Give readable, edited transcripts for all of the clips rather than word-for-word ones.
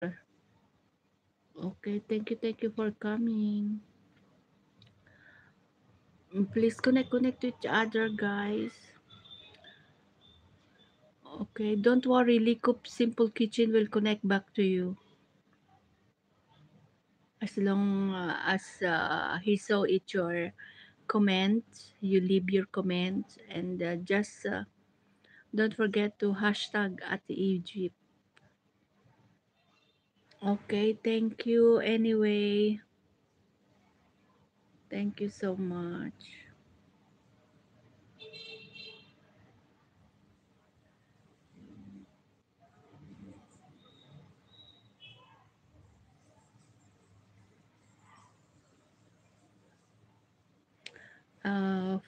Okay, thank you for coming. Please connect to each other, guys. Okay, don't worry. Likup Simple Kitchen will connect back to you as long as he saw it your comments. You leave your comments and just don't forget to hashtag at Egypt. Okay, thank you. Anyway, thank you so much.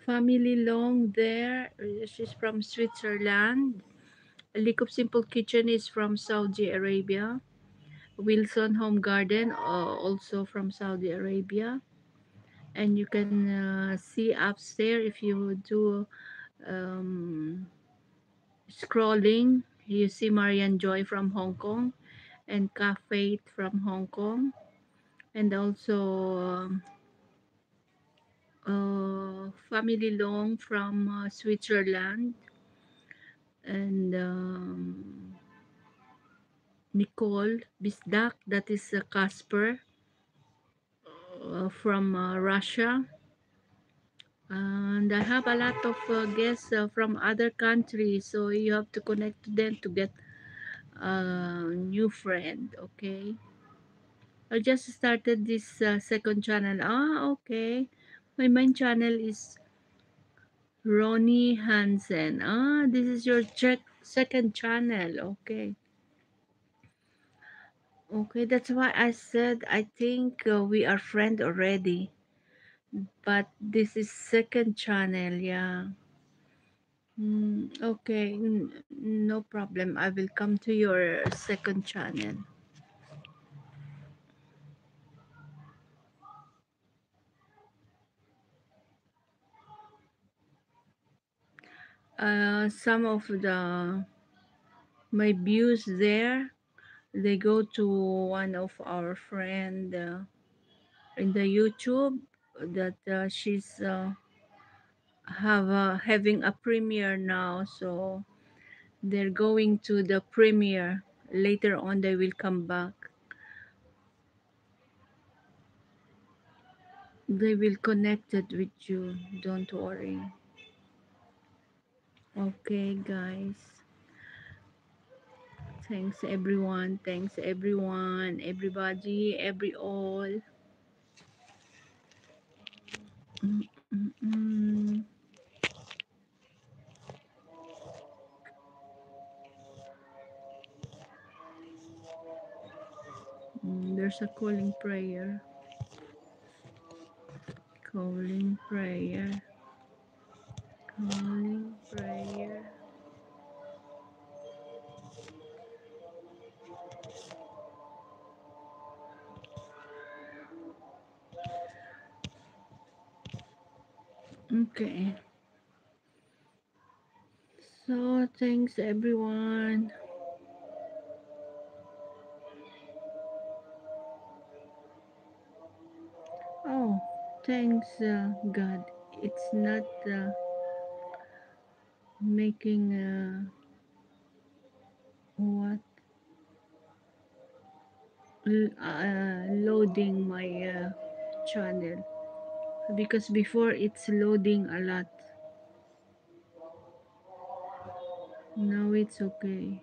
Family Long there. She's from Switzerland. Lick of Simple Kitchen is from Saudi Arabia. Wilson Home Garden, also from Saudi Arabia. And you can see upstairs if you do um, scrolling. You see Marian Joy from Hong Kong and Cafe from Hong Kong. And also Family Long from Switzerland. And Nicole Bisdak, that is Casper from Russia. And I have a lot of guests from other countries, so you have to connect to them to get a new friend. Okay, I just started this second channel. Okay, my main channel is Ronnie Hansen. This is your second channel. Okay, that's why I said I think we are friend already, but this is second channel. Yeah. Okay, no problem. I will come to your second channel. Some of the my views there, they go to one of our friend in the YouTube that she's having a premiere now, so they're going to the premiere. Later on, they will come back. They will connect it with you. Don't worry. Okay, guys. Thanks everyone. Thanks everyone. Everybody. Every all. Mm, mm, mm. There's a calling prayer. Calling prayer. Calling prayer. Okay. So thanks everyone. Oh, thanks God. It's not making what loading my channel because before it's loading a lot. Now it's okay.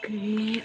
Okay.